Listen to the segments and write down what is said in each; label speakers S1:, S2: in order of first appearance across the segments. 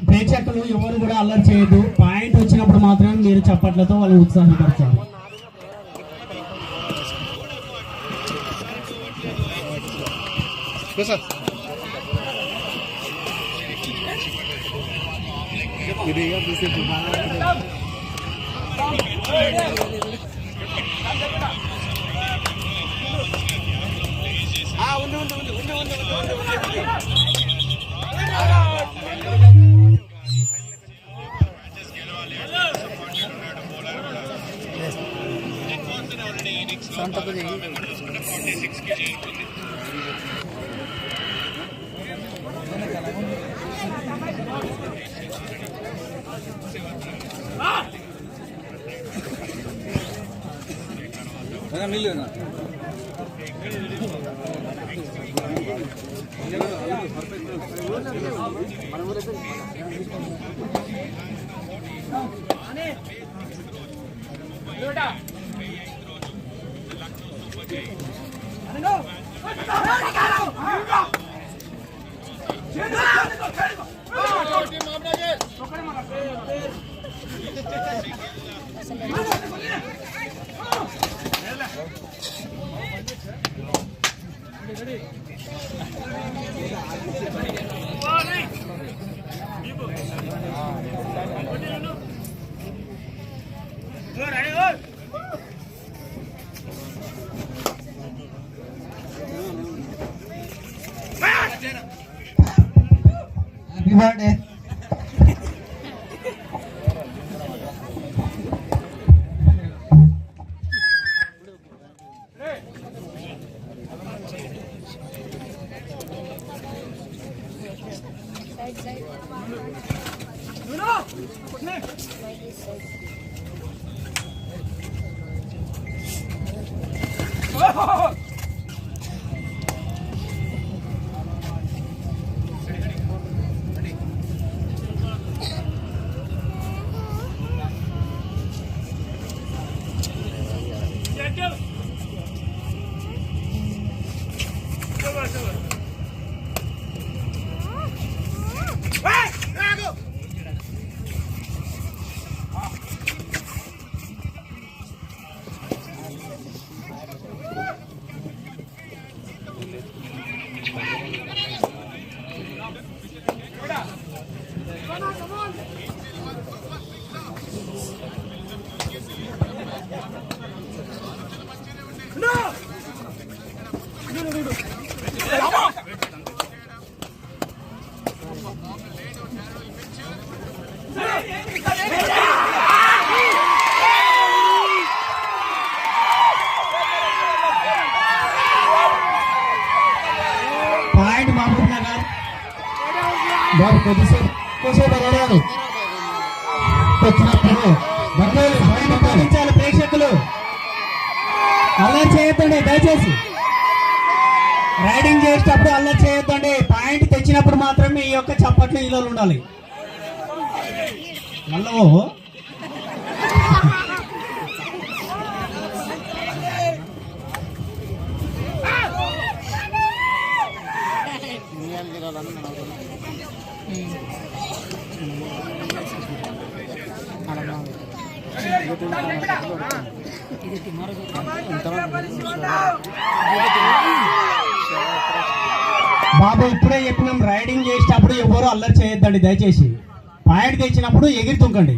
S1: ప్రేక్షకులు ఎవరు కూడా అల్లరి చేయొద్దు. పాయింట్ వచ్చినప్పుడు మాత్రమే మీరు చప్పట్లతో వాళ్ళు ఉత్సాహపరచాలి. Happy birthday. ప్రేక్షకులు అల్లరి చేయొద్దండి, దయచేసి రైడింగ్ చేసేటప్పుడు అల్లరి చేయొద్దండి. పాయింట్ తెచ్చినప్పుడు మాత్రమే ఈ యొక్క చప్పట్లు ఇలా ఉండాలి. హలో బాబు ఇప్పుడే చెప్పినాం, రైడింగ్ చేసేటప్పుడు ఎవరు అల్లరి చేయొద్దండి దయచేసి. పాయింట్ తెచ్చినప్పుడు ఎగిరి తుంకండి.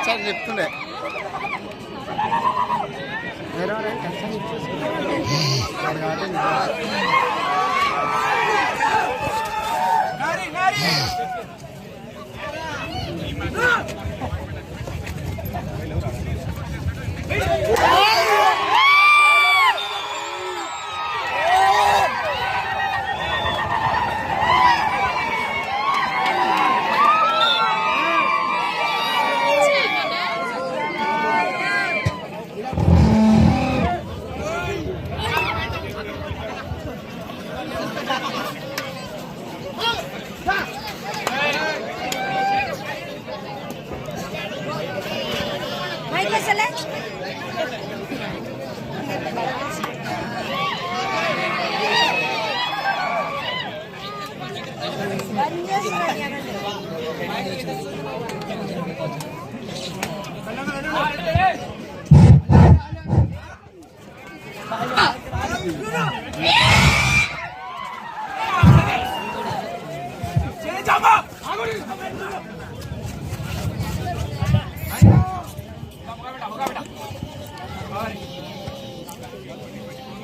S2: సార్ చెప్తుండే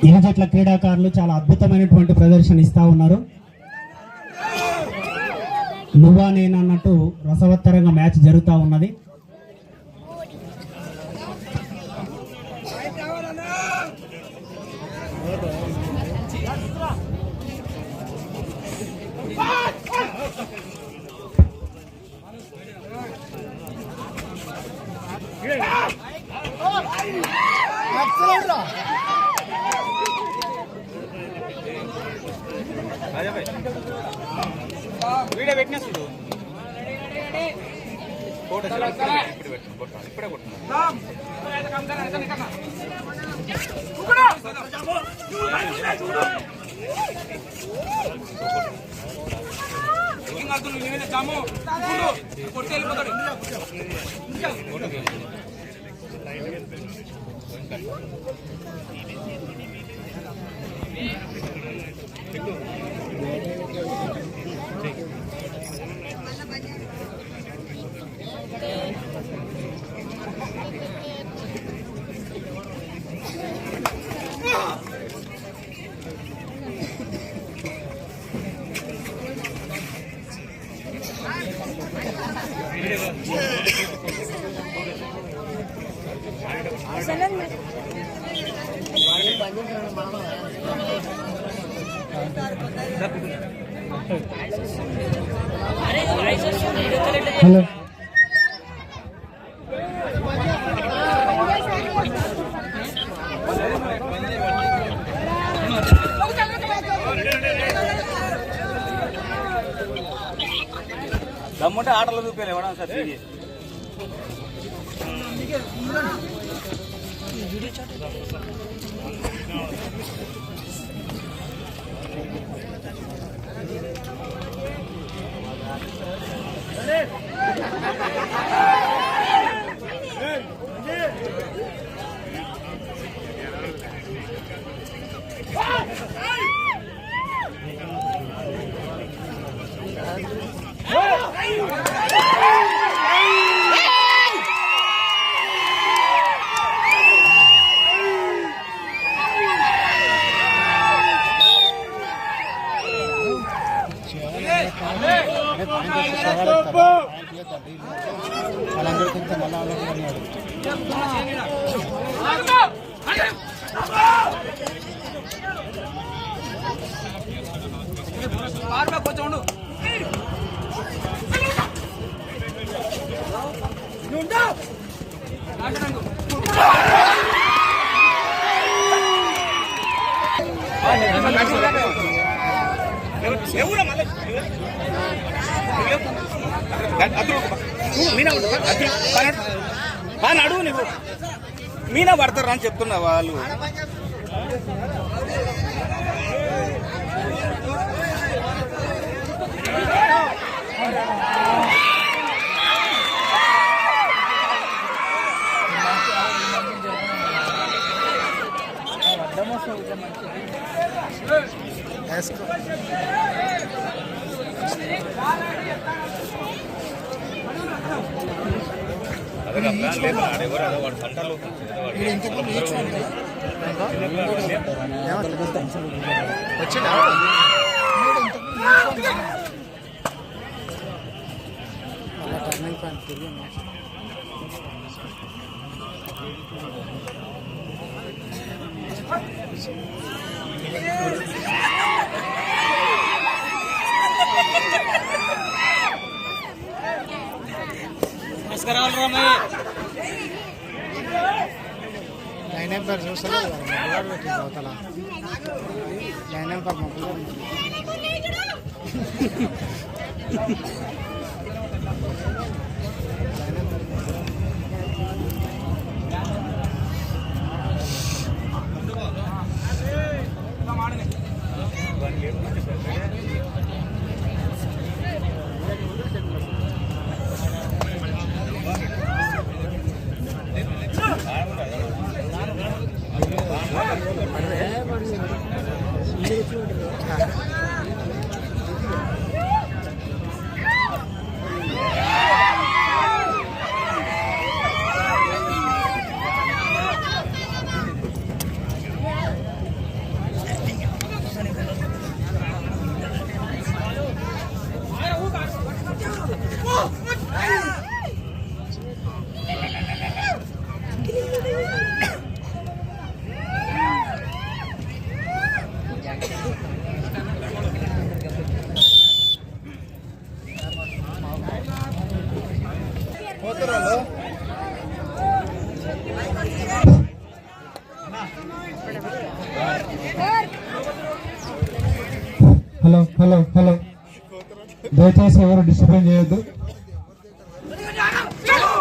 S1: ఇరు జట్ల క్రీడాకారులు చాలా అద్భుతమైనటువంటి ప్రదర్శన ఇస్తా ఉన్నారు. నువ్వా నేనన్నట్టు రసవత్తరంగా మ్యాచ్ జరుగుతూ ఉన్నది.
S3: వీడియో పెట్టినా చూడు ఇప్పుడే కొట్టి వెళ్ళిపోతాడు.
S1: హలో
S3: దమ్ముంటే ఆటలు చూపేయాలి ఎవడన్నా సార్ తిరిగి కొంచెం అడుగు నువ్వు మీనా పడతారు అని చెప్తున్నా వాళ్ళు.
S2: లైన్ నెంబర్ చూస్తలేదు అవతల line number
S1: hello hello hello దయచేసి ఎవరు డిస్టర్బెన్స్ చేయొద్దు.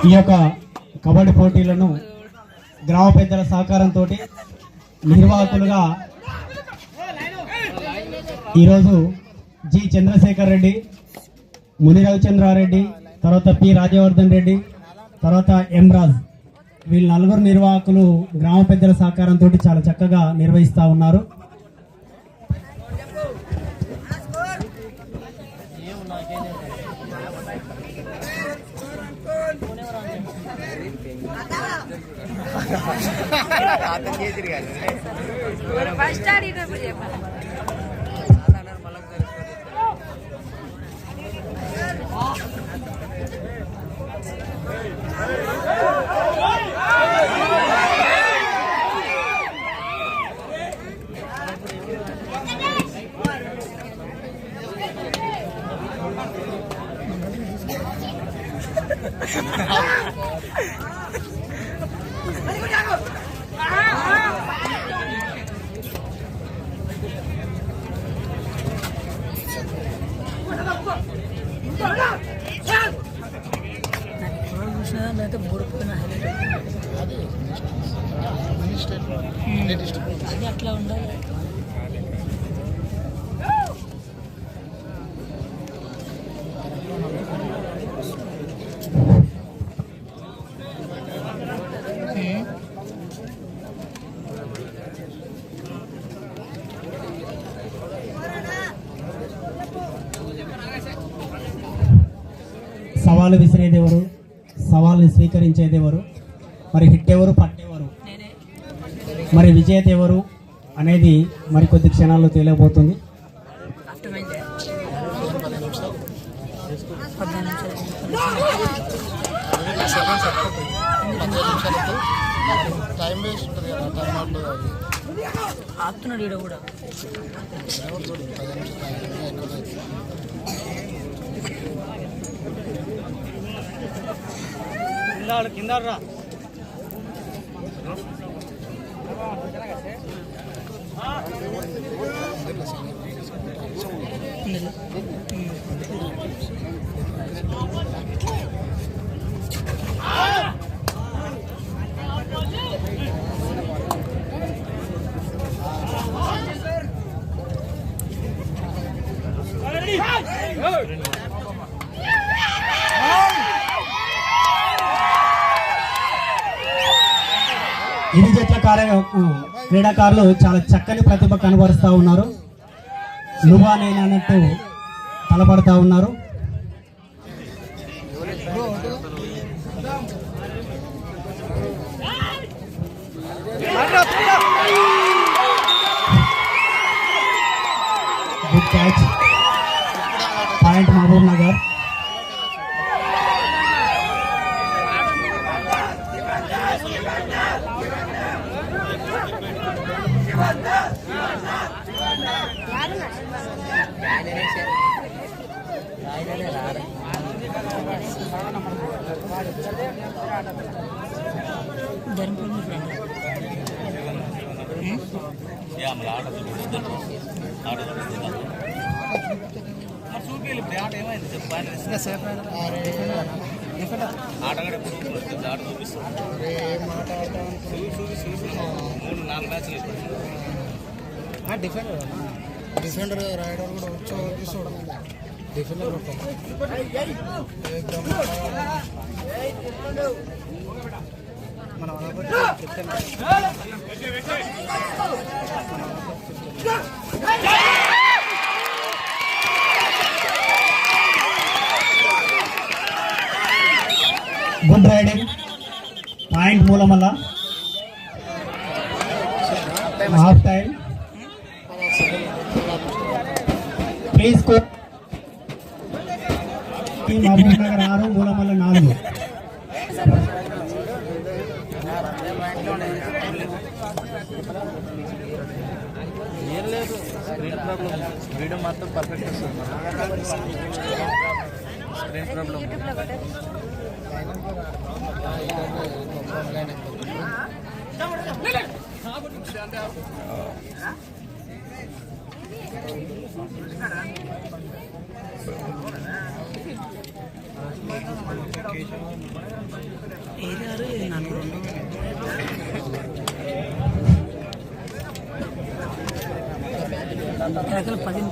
S1: ఈ యొక్క కబడ్డీ పోటీలను గ్రామ పెద్దల సహకారంతో నిర్వాహకులుగా ఈరోజు జి చంద్రశేఖర్ రెడ్డి, ముని రవిచంద్రారెడ్డి, తర్వాత పి రాజవర్ధన్ రెడ్డి, తర్వాత ఎం రాజ్, వీళ్ళు నలుగురు నిర్వాహకులు గ్రామ పెద్దల సహకారంతో చాలా చక్కగా నిర్వహిస్తూ ఉన్నారు.
S4: అది అట్లా ఉండాలి.
S1: సవాలు విసిరేదెవరు, సవాల్ని స్వీకరించేదెవరు, మరి హిట్ ఎవరు, పట్టేవారు, మరి విజేత ఎవరు అనేది మరి కొద్ది క్షణాల్లో తేలిపోతుంది.
S2: టైం వేస్ట్ ఉంటుంది కదా, టైం అవుతుంది.
S4: ఆపుతున్నాడు ఈడ కూడా.
S3: కింద రా.
S1: ఇరు జట్ల క్రీడాకారులు చాలా చక్కని ప్రతిభ కనబరుస్తూ ఉన్నారు. నువ్వా నేను అన్నట్టు తలపడతా ఉన్నారు. Catch. Point Mahbubnagar.
S2: Defender raider కూడా వచ్చి చూడండి డిఫెండర్ మనం
S1: good raiding. Point Mulamalla. Half time. Please score. Mahbubnagar 6, Mulamalla 4.
S2: ఏం లేదు, స్క్రీన్ ప్రాబ్లం. వీడియో మాత్రం పర్ఫెక్ట్ వస్తుంది. Screen problem.
S4: రకాల 13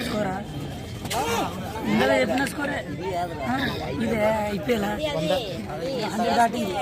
S4: స్కోరా ఇందులో చెప్పిన స్కోరే ఇదే ఇప్పేలా 100 దాటింది.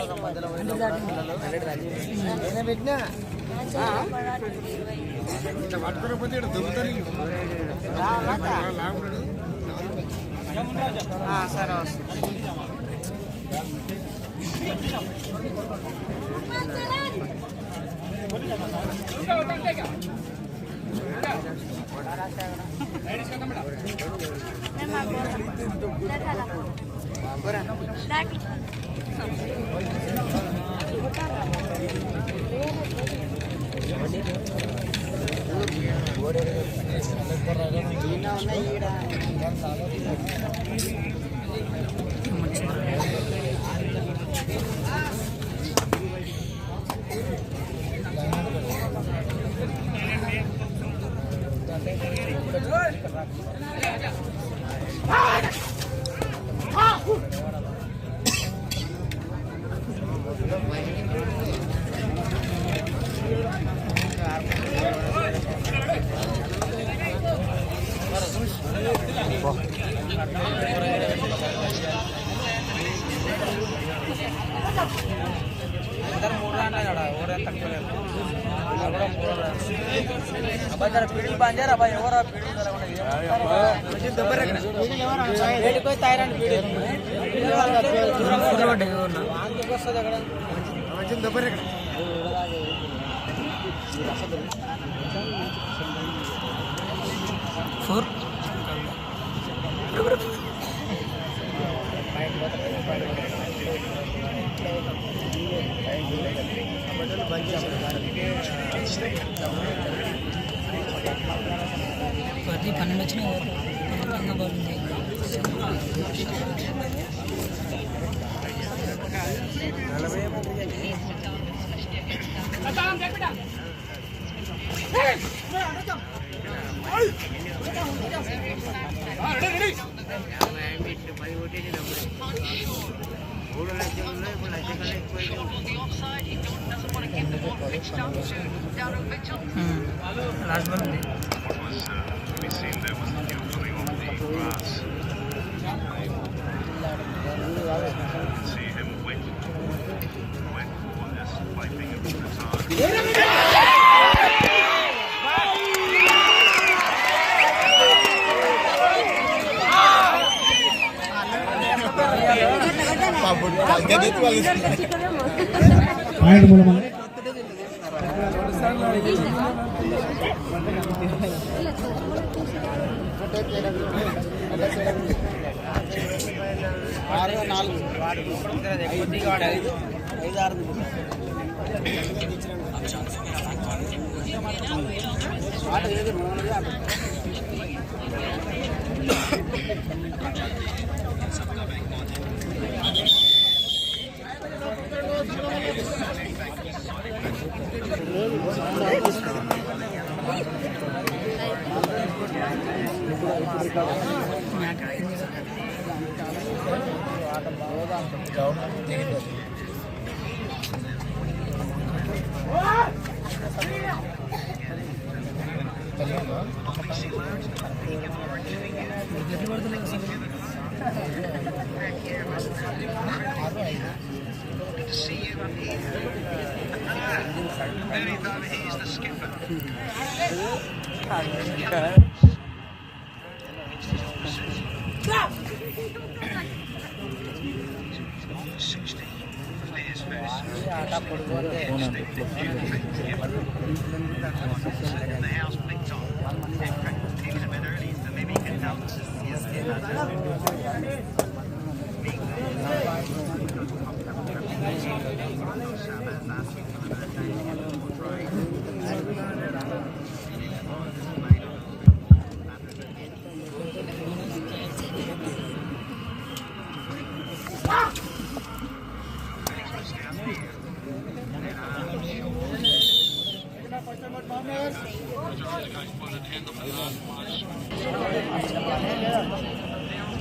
S2: సరే పీడీలు బంజారు అబ్బాయి ఎవరు పీడీలు తాయిరాండి
S4: ఫోర్ ప్రతి 12 వచ్చిన బాగుంది. లాస్ట్ బాల్ ఉంది.
S1: పాయింట్ మూలమల్ల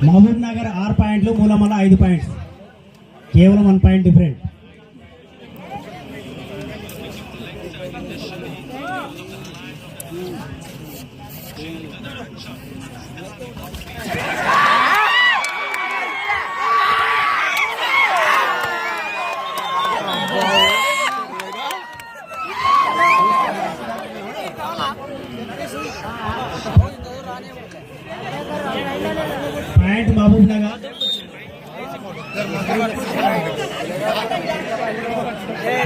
S1: మహబూబ్ నగర్ 6 పాయింట్లు, మూలమల్ల 5 పాయింట్స్, కేవలం 1 point different. Point Mahbubnagar.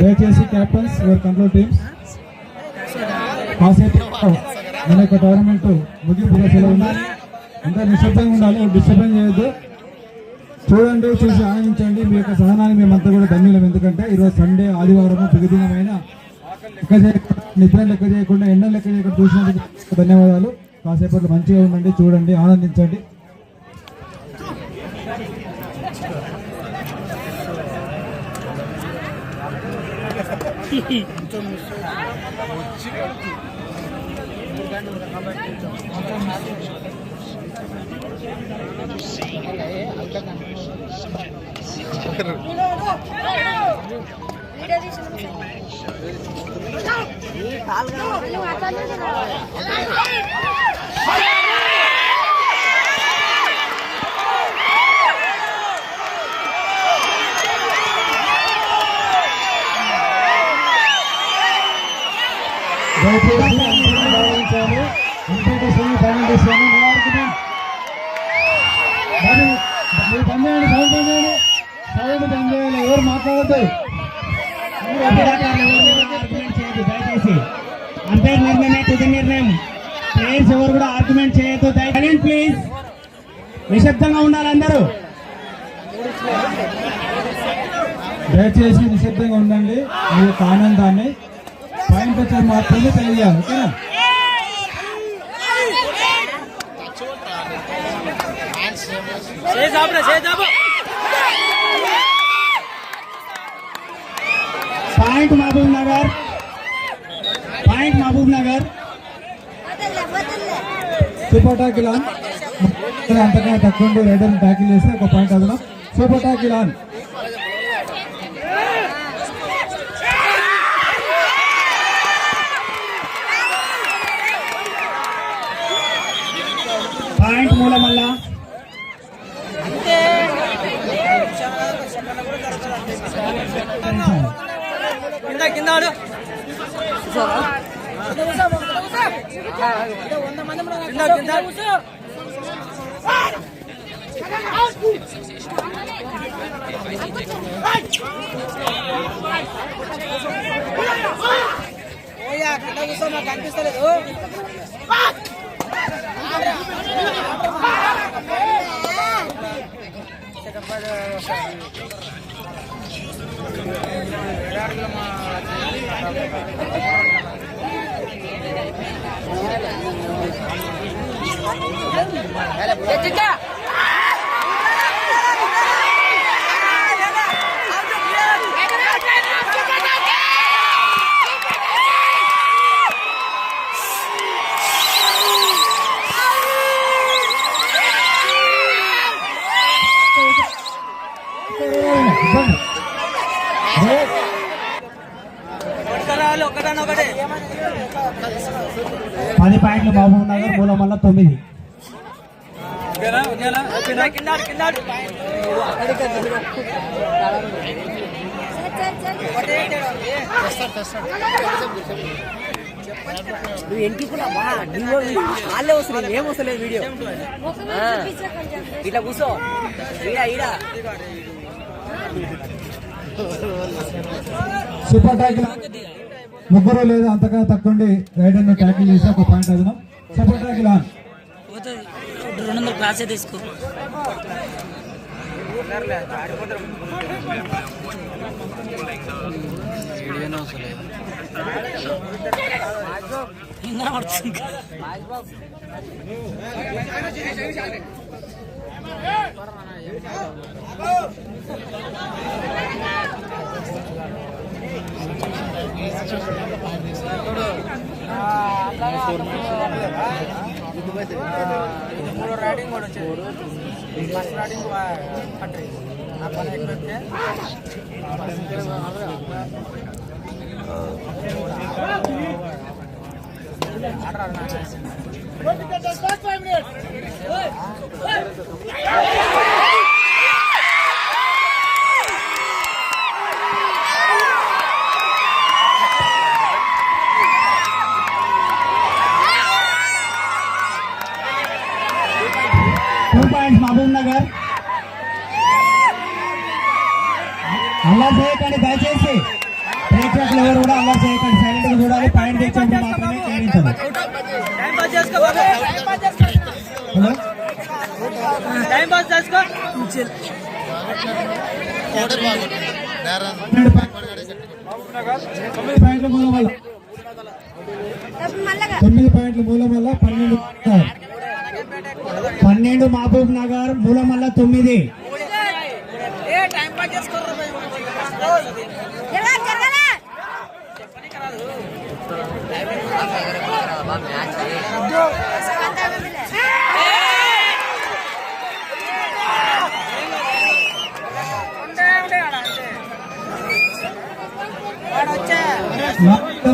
S5: దయచేసి క్యాప్టెన్స్ యువర్ కంట్రోల్ టీమ్స్ కాసేపు మన యొక్క టోర్నమెంట్ ముగింపు దశలో ఉంది. అంతా నిశ్శబ్దంగా ఉండాలి, డిస్టర్బెన్స్ చేయొద్దు. చూడండి, చూసి ఆనందించండి. మీ యొక్క సహనాన్ని మేమంతా కూడా ధన్యులం. ఎందుకంటే ఈరోజు సండే, ఆదివారం ప్రతిదినమైన నిద్ర లెక్క చేయకుండా, ఎండ లెక్క చేయకుండా చూసినందుకు ధన్యవాదాలు. కాసేపట్లో మంచిగా ఉండండి, చూడండి, ఆనందించండి. ఎవరు మాట్లాడద్దు,
S1: దయచేసి అంపైర్ నిర్ణయమే తుది నిర్ణయం. ప్లేయర్స్ ఎవరు కూడా ఆర్గ్యుమెంట్ చేయొద్దు. సైలెంట్ ప్లీజ్, నిశ్శబ్దంగా ఉండాలి అందరూ.
S5: దయచేసి నిశ్శబ్దంగా ఉండండి. మీ యొక్క ఆనందాన్ని పాయింట్ వచ్చేది మాత్రమే తెలియాలి. ఓకేనా?
S1: Point Mahbubnagar, point Mahbubnagar.
S5: Super tackle on. అంతకన్నా తక్కువ రైడర్ టాకిల్ చేస్తే ఒక పాయింట్ అదనం. Super tackle on.
S1: Point Mulamalla.
S6: కనిపిస్తలేదు. ఒకటే
S1: 10 పాయింట్లు మహబూబ్ నగర్, మూలమల్ల 9.
S6: నువ్వు ఎంటికున్నా వాళ్ళే వస్తున్నాయి, ఏం వస్తలేదు వీడియో. ఇట్లా కూర్చో, ఈడ ఈడ.
S5: సూపర్ ట్యాకిల్ ముగ్గురు లేదా అంతగా తక్కువ రైడర్ ను ట్యాకిల్ చేసి ఒక పాయింట్ అదనం. Super tackle on.
S4: పోతుంది 200 క్లాసే తీసుకో. ఇంకా పడుతుంది.
S6: రైడింగ్ కూడా వచ్చేది. ఫస్ట్ రైడింగ్ పట్టు ఆ పని ఎక్కడొచ్చే
S1: మహబూబ్ నగర్. అల్లరి చేయకండి దయచేసి, ప్రేక్షకులు ఎవరు కూడా అల్లరి చేయకండి, సైలెంట్ గా చూడాలి. పాయింట్ తెచ్చినప్పుడు మాత్రమే కేరించాలి. హలో, 9 పాయింట్ల మూలం వల్ల 12 మహబూబ్ నగర్, మూలమల్ల 9.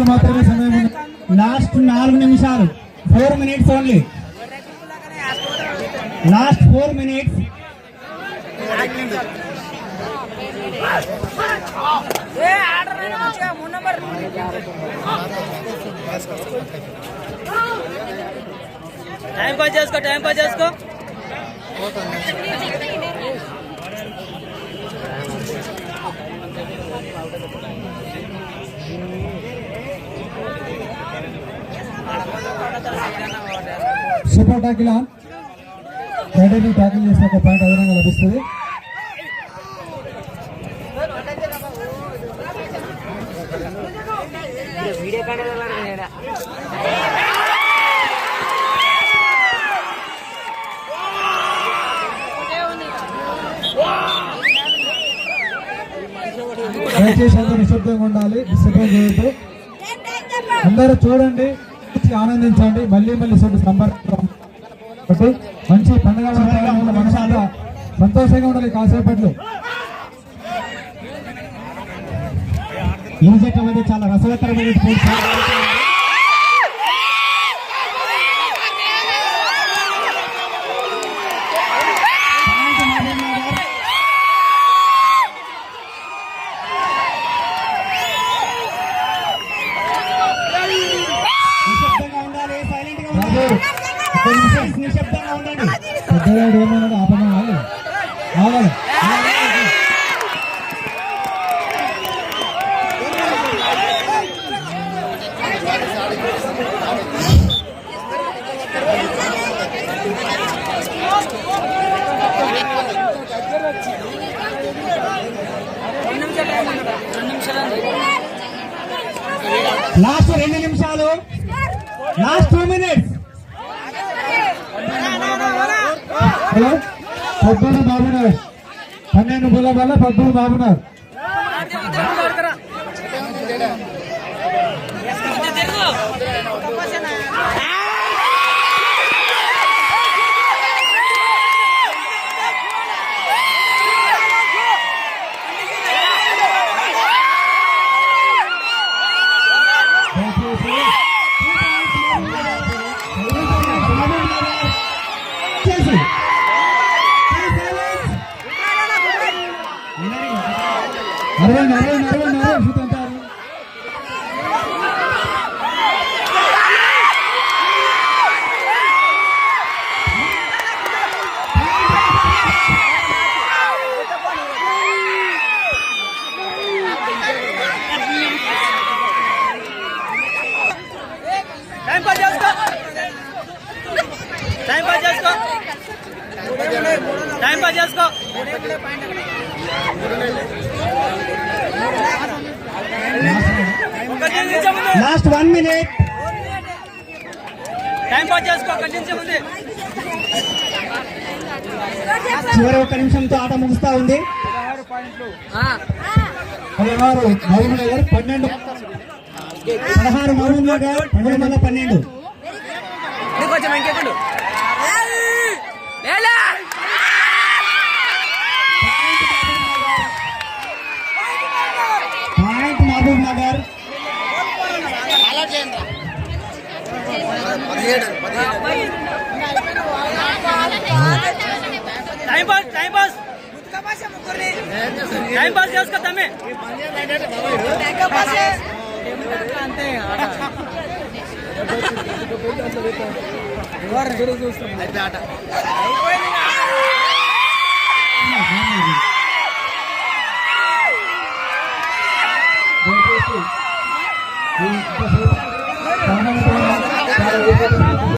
S5: మాత్రమే సమయం ఉంది.
S1: లాస్ట్ 4 నిమిషాలు, 4 minutes only. Last 4 minutes.
S6: Time pass చేసుకో, టైం పాస్ చేసుకో.
S5: Super tackle on. Raider tackle చేసిన ఒక పాయింట్ అదనంగా లభిస్తుంది.
S6: వీడియో
S5: దయచేసి అందరూ నిశ్శబ్దంగా ఉండాలి, డిస్టర్బెన్స్ చేయొద్దు. అందరూ చూడండి, ఆనందించండి. మళ్ళీ మళ్ళీ సంపర్కం మంచి పండుగ వాతావరణంలో మనసారా సంతోషంగా ఉండాలి. కాసేపట్లో
S1: ఈ జట్ల మధ్య చాలా రసవత్తరమైన
S5: పెద్దవాడు ఏమన్నాడు ఆపమా
S1: లాస్ట్ 2 నిమిషాలు, లాస్ట్ 2 minutes.
S5: హలో, పద్మూడు బాబునార్ 12 బోల వల్ల 13 బాబునార్.
S3: టైం పాస్ చేసుకో, టైం పాస్ చేసుకో, టైం పాస్ చేసుకో.
S1: Last 1 minute.
S3: టైం పాస్ చేసుకో, కంటిన్యూ ఉంది.
S1: చివరి 1 నిమిషంతో ఆట ముగుస్తా ఉంది.
S5: 16 మహబూబ్ నగర్ 12.
S1: 16 మహబూబ్ నగర్, 12.
S3: కొంచెం ఇంకెప్పుడు
S1: point Mahbubnagar.
S3: Time pass, time pass, time pass చేసుకో తమ్మి.
S5: దయచేసి